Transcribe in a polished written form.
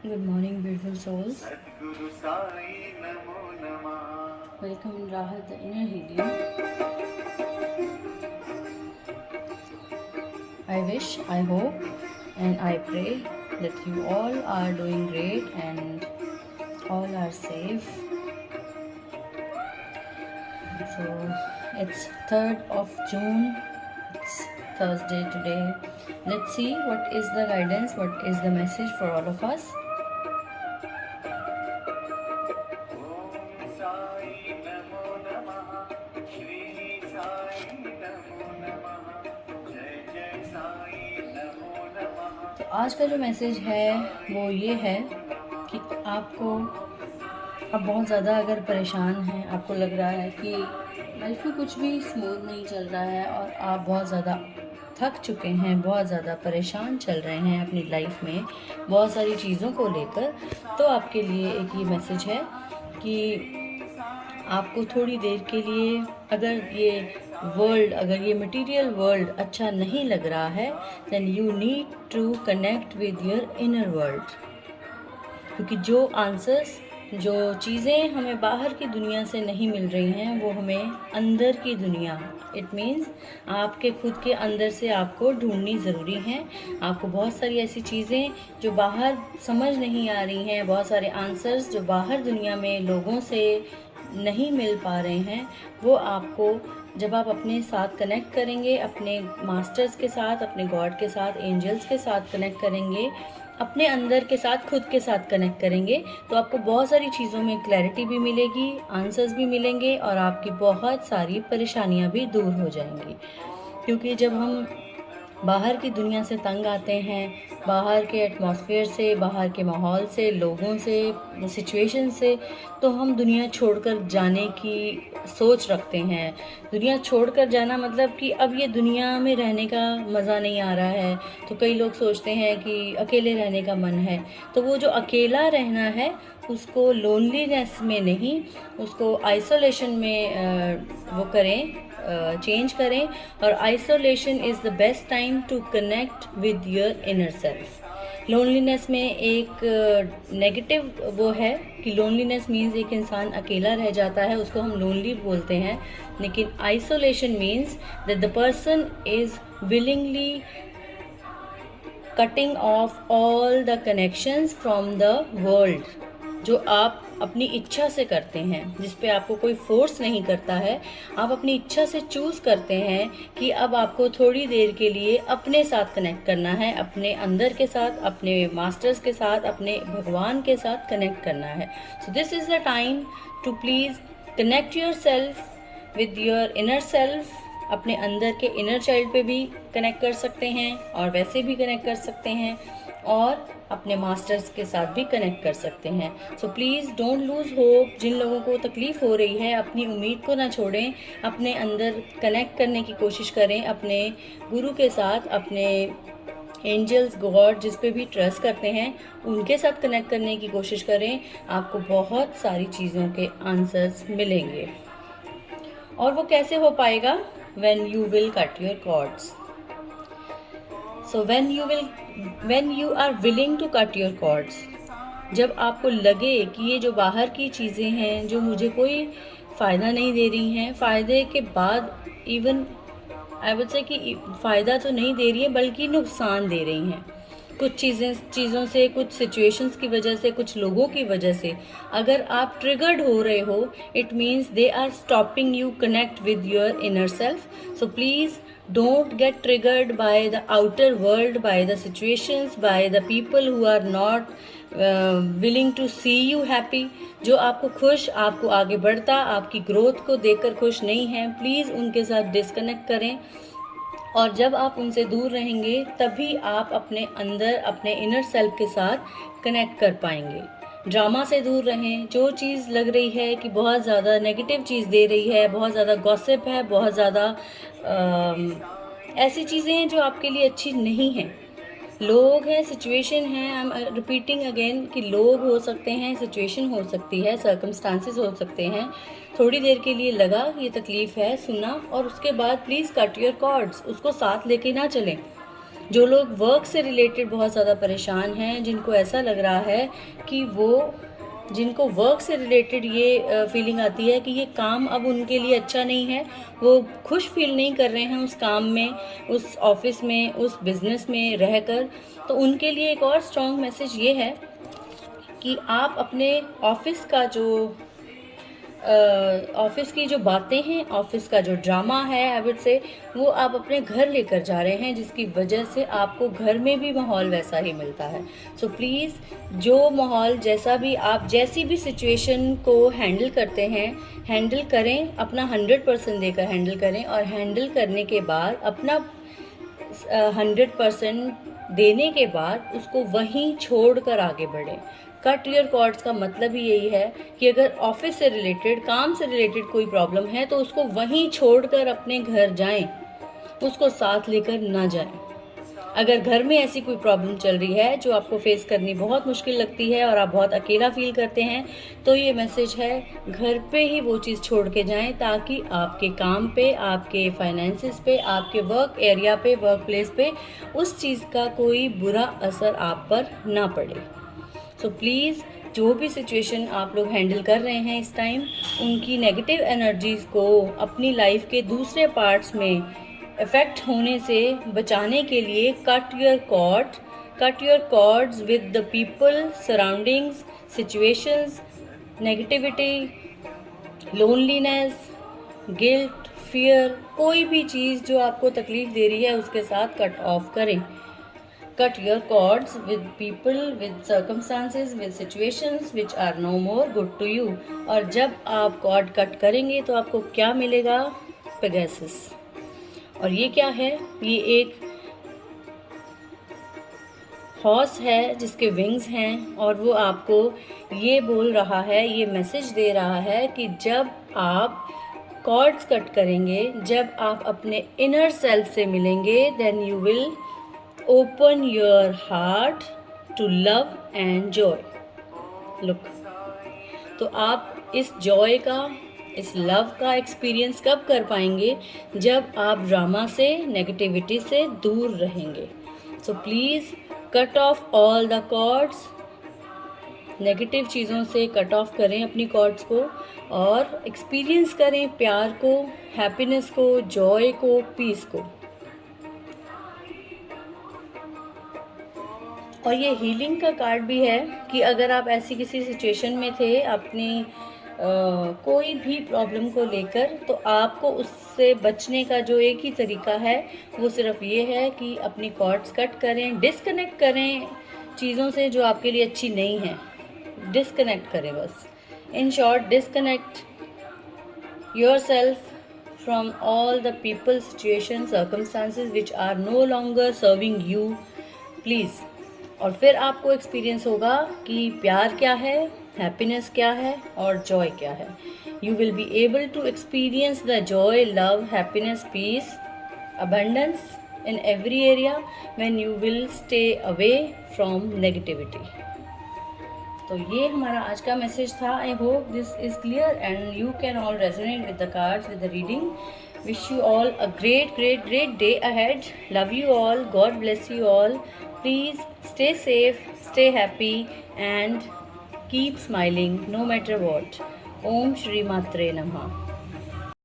Good morning, beautiful souls. Welcome in Rahat, the inner healing. I wish, I hope, and I pray that you all are doing great and all are safe. So it's 3rd of June. It's Thursday today. Let's see what is the guidance, what is the message for all of us. तो आज का जो message है वो ये है कि आपको अब बहुत ज़्यादा अगर परेशान हैं, आपको लग रहा है कि लाइफ में कुछ भी स्मूथ नहीं चल रहा है और आप बहुत ज़्यादा थक चुके हैं, बहुत ज़्यादा परेशान चल रहे हैं अपनी लाइफ में बहुत सारी चीज़ों को लेकर, तो आपके लिए एक ये मैसेज है कि आपको थोड़ी देर के लिए अगर ये मटेरियल वर्ल्ड अच्छा नहीं लग रहा है, then you need to connect with your inner world. क्योंकि जो आंसर्स, जो चीज़ें हमें बाहर की दुनिया से नहीं मिल रही हैं, वो हमें अंदर की दुनिया, इट मीन्स आपके खुद के अंदर से आपको ढूंढनी ज़रूरी है। आपको बहुत सारी ऐसी चीज़ें जो बाहर समझ नहीं आ रही हैं, बहुत सारे आंसर्स जो बाहर दुनिया में लोगों से नहीं मिल पा रहे हैं, वो आपको जब आप अपने साथ कनेक्ट करेंगे, अपने मास्टर्स के साथ, अपने गॉड के साथ, एंजल्स के साथ कनेक्ट करेंगे, अपने अंदर के साथ, खुद के साथ कनेक्ट करेंगे, तो आपको बहुत सारी चीज़ों में क्लैरिटी भी मिलेगी, आंसर्स भी मिलेंगे और आपकी बहुत सारी परेशानियां भी दूर हो जाएंगी। क्योंकि जब हम बाहर की दुनिया से तंग आते हैं, बाहर के एटमॉस्फेयर से, बाहर के माहौल से, लोगों से, सिचुएशन से, तो हम दुनिया छोड़कर जाने की सोच रखते हैं। दुनिया छोड़कर जाना मतलब कि अब ये दुनिया में रहने का मज़ा नहीं आ रहा है, तो कई लोग सोचते हैं कि अकेले रहने का मन है। तो वो जो अकेला रहना है उसको लोनलीनेस में नहीं, उसको आइसोलेशन में वो करें, चेंज करें। और isolation is the best time to connect with your inner self. Loneliness में एक नेगेटिव वो है कि लोनलीनेस मीन्स एक इंसान अकेला रह जाता है, उसको हम लोनली बोलते हैं। लेकिन isolation means that the person is willingly cutting of all the connections from the world, जो आप अपनी इच्छा से करते हैं, जिस पे आपको कोई फोर्स नहीं करता है। आप अपनी इच्छा से चूज़ करते हैं कि अब आपको थोड़ी देर के लिए अपने साथ कनेक्ट करना है, अपने अंदर के साथ, अपने मास्टर्स के साथ, अपने भगवान के साथ कनेक्ट करना है। So this is the time to please connect your self with your inner self. अपने अंदर के इनर चाइल्ड पे भी कनेक्ट कर सकते हैं और वैसे भी कनेक्ट कर सकते हैं और अपने मास्टर्स के साथ भी कनेक्ट कर सकते हैं। So please don't lose hope. जिन लोगों को तकलीफ़ हो रही है, अपनी उम्मीद को ना छोड़ें, अपने अंदर कनेक्ट करने की कोशिश करें, अपने गुरु के साथ, अपने एंजल्स, गॉड, जिस पे भी ट्रस्ट करते हैं, उनके साथ कनेक्ट करने की कोशिश करें। आपको बहुत सारी चीज़ों के आंसर्स मिलेंगे। और वो कैसे हो पाएगा? when you will cut your cords. So when you are willing to cut your cords, जब आपको लगे कि ये जो बाहर की चीज़ें हैं जो मुझे कोई फ़ायदा नहीं दे रही हैं, फ़ायदे के बाद इवन आई वुड से कि फ़ायदा तो नहीं दे रही है बल्कि नुकसान दे रही हैं, कुछ चीज़ों से, कुछ सिचुएशंस की वजह से, कुछ लोगों की वजह से अगर आप ट्रिगर्ड हो रहे हो, it means they are stopping you connect with your inner self. So please don't get triggered by the outer world, by the situations, by the people who are not willing to see you happy, जो आपको खुश, आपको आगे बढ़ता, आपकी growth को देखकर खुश नहीं है। प्लीज़ उनके साथ डिस्कनेक्ट करें। और जब आप उनसे दूर रहेंगे तभी आप अपने अंदर, अपने इनर सेल्फ के साथ कनेक्ट कर पाएंगे। ड्रामा से दूर रहें। जो चीज़ लग रही है कि बहुत ज़्यादा नेगेटिव चीज़ दे रही है, बहुत ज़्यादा गॉसिप है, बहुत ज़्यादा ऐसी चीज़ें हैं जो आपके लिए अच्छी नहीं हैं, लोग हैं, सिचुएशन है, आई एम रिपीटिंग अगेन कि लोग हो सकते हैं, सिचुएशन हो सकती है, सर्कमस्टांसेस हो सकते हैं। थोड़ी देर के लिए लगा कि ये तकलीफ़ है, सुना, और उसके बाद प्लीज़ कट योर कॉर्ड्स, उसको साथ लेके ना चलें। जो लोग वर्क से रिलेटेड बहुत ज़्यादा परेशान हैं, जिनको ऐसा लग रहा है कि जिनको वर्क से रिलेटेड ये फीलिंग आती है कि ये काम अब उनके लिए अच्छा नहीं है, वो खुश फील नहीं कर रहे हैं उस काम में, उस ऑफिस में, उस बिज़नेस में रहकर, तो उनके लिए एक और स्ट्रॉन्ग मैसेज ये है कि आप अपने ऑफिस की जो बातें हैं, ऑफिस का जो ड्रामा है आई वुड से, वो आप अपने घर लेकर जा रहे हैं, जिसकी वजह से आपको घर में भी माहौल वैसा ही मिलता है। सो प्लीज़, जो माहौल जैसा भी आप जैसी भी सिचुएशन को हैंडल करते हैं, हैंडल करें, अपना 100% देकर हैंडल करें, और हैंडल करने के बाद अपना 100% देने के बाद उसको वहीं छोड़कर आगे बढ़ें। कट योर कॉर्ड्स का मतलब ही यही है कि अगर ऑफिस से रिलेटेड, काम से रिलेटेड कोई प्रॉब्लम है तो उसको वहीं छोड़कर अपने घर जाएं, उसको साथ लेकर ना जाएं। अगर घर में ऐसी कोई प्रॉब्लम चल रही है जो आपको फेस करनी बहुत मुश्किल लगती है और आप बहुत अकेला फील करते हैं, तो ये मैसेज है, घर पे ही वो चीज़ छोड़ के जाएं, ताकि आपके काम पे, आपके फाइनेंसिस पे, आपके वर्क एरिया पे, वर्क प्लेस पे उस चीज़ का कोई बुरा असर आप पर ना पड़े। सो प्लीज़, जो भी सिचुएशन आप लोग हैंडल कर रहे हैं इस टाइम, उनकी नेगेटिव एनर्जीज़ को अपनी लाइफ के दूसरे पार्ट्स में इफ़ेक्ट होने से बचाने के लिए cut your cords with the people, surroundings, situations, negativity, loneliness, guilt, fear, कोई भी चीज़ जो आपको तकलीफ़ दे रही है उसके साथ कट ऑफ करें। Cut your cords with people, with circumstances, with situations which are no more good to you. और जब आप कॉर्ड कट करेंगे तो आपको क्या मिलेगा? पेगासस। और ये क्या है? ये एक हॉर्स है जिसके विंग्स हैं, और वो आपको ये बोल रहा है, ये मैसेज दे रहा है कि जब आप कॉर्ड्स कट करेंगे, जब आप अपने इनर सेल्फ से मिलेंगे, then you will open your heart to love and joy. Look, तो आप इस जॉय का, इस लव का एक्सपीरियंस कब कर पाएंगे? जब आप ड्रामा से, नेगेटिविटी से दूर रहेंगे। So please cut off all the cords, negative चीज़ों से कट ऑफ करें अपनी कॉर्ड्स को, और एक्सपीरियंस करें प्यार को, हैप्पीनेस को, जॉय को, पीस को। और ये हीलिंग का कार्ड भी है कि अगर आप ऐसी किसी सिचुएशन में थे अपनी कोई भी प्रॉब्लम को लेकर, तो आपको उससे बचने का जो एक ही तरीका है वो सिर्फ ये है कि अपनी कॉर्ड्स कट करें, डिस्कनेक्ट करें चीज़ों से जो आपके लिए अच्छी नहीं है, डिस्कनेक्ट करें बस। In short, disconnect yourself from all the people, situations, circumstances which are no longer serving you, please। और फिर आपको एक्सपीरियंस होगा कि प्यार क्या है, हैप्पीनेस क्या है, और जॉय क्या है। You will be able to experience the joy, love, happiness, peace, abundance in every area when you will stay away from negativity। तो ये हमारा आज का मैसेज था। I hope this is clear and you can all resonate with the cards, with the reading. Wish you all a great great great day ahead. Love you all, God bless you all. Please stay safe, stay happy and keep smiling no matter what. Om Shri Matre Namah।